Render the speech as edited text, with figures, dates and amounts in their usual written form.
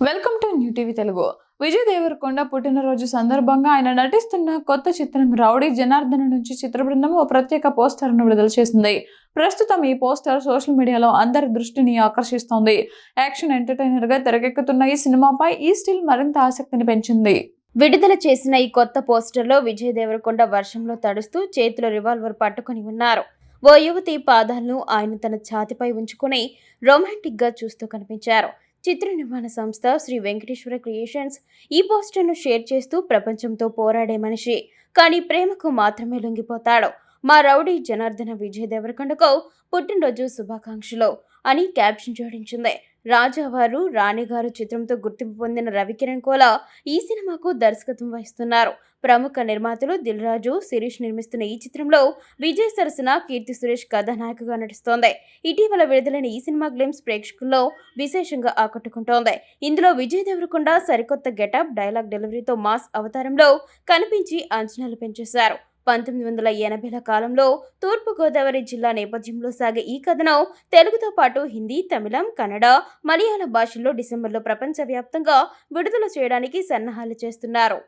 Welcome to new TV Telugu. Vijay Devarakonda పుట్టినరోజు సందర్భంగా ఆయన నటిస్తున్న కొత్త చిత్రం రౌడీ జనార్దన్ నుంచి చిత్ర బృందం ఓ ప్రత్యేక పోస్టర్ను విడుదల చేసింది. ప్రస్తుతం ఈ పోస్టర్ సోషల్ మీడియాలో అందరి దృష్టిని ఆకర్షిస్తోంది. యాక్షన్ ఎంటర్టైనర్ గా తెరకెక్కుతున్న ఈ సినిమాపై ఈ స్టిల్ మరింత ఆసక్తిని పెంచింది. విడుదల చేసిన ఈ కొత్త పోస్టర్లో విజయ్ దేవరకొండ వర్షంలో తడుస్తూ చేతిలో రివాల్వర్ పట్టుకుని ఉన్నారు. ఓ యువతి పాదాలను ఆయన తన ఛాతిపై ఉంచుకుని రొమాంటిక్ గా చూస్తూ కనిపించారు. చిత్ర నిర్మాణ సంస్థ శ్రీ వెంకటేశ్వర క్రియేషన్స్ ఈ పోస్టర్ను షేర్ చేస్తూ ప్రపంచంతో పోరాడే మనిషి కానీ ప్రేమకు మాత్రమే లొంగిపోతాడు. మా రౌడీ జనార్దన విజయ్ దేవరకొండకు పుట్టినరోజు శుభాకాంక్షలు అని క్యాప్షన్ జోడించింది. రాజావారు రాణిగారు చిత్రంతో గుర్తింపు పొందిన రవికిరణ్ కోలా ఈ సినిమాకు దర్శకత్వం వహిస్తున్నారు. ప్రముఖ నిర్మాతలు దిల్ రాజు, శిరీష్ నిర్మిస్తున్న ఈ చిత్రంలో విజయ్ సరసన కీర్తి సురేష్ కథానాయకగా నటిస్తోంది. ఇటీవల విడుదలైన ఈ సినిమా గ్లిమ్స్ ప్రేక్షకుల్లో విశేషంగా ఆకట్టుకుంటోంది. ఇందులో విజయ్ దేవరకొండ సరికొత్త గెటప్, డైలాగ్ డెలివరీతో మాస్ అవతారంలో కనిపించి అంచనాలు పెంచేశారు. 1980ల కాలంలో తూర్పుగోదావరి జిల్లా నేపథ్యంలో సాగే ఈ కథను తెలుగుతో పాటు హిందీ, తమిళం, కన్నడ, మలయాళ భాషల్లో డిసెంబర్లో ప్రపంచవ్యాప్తంగా విడుదల చేయడానికి సన్నాహాలు చేస్తున్నారు.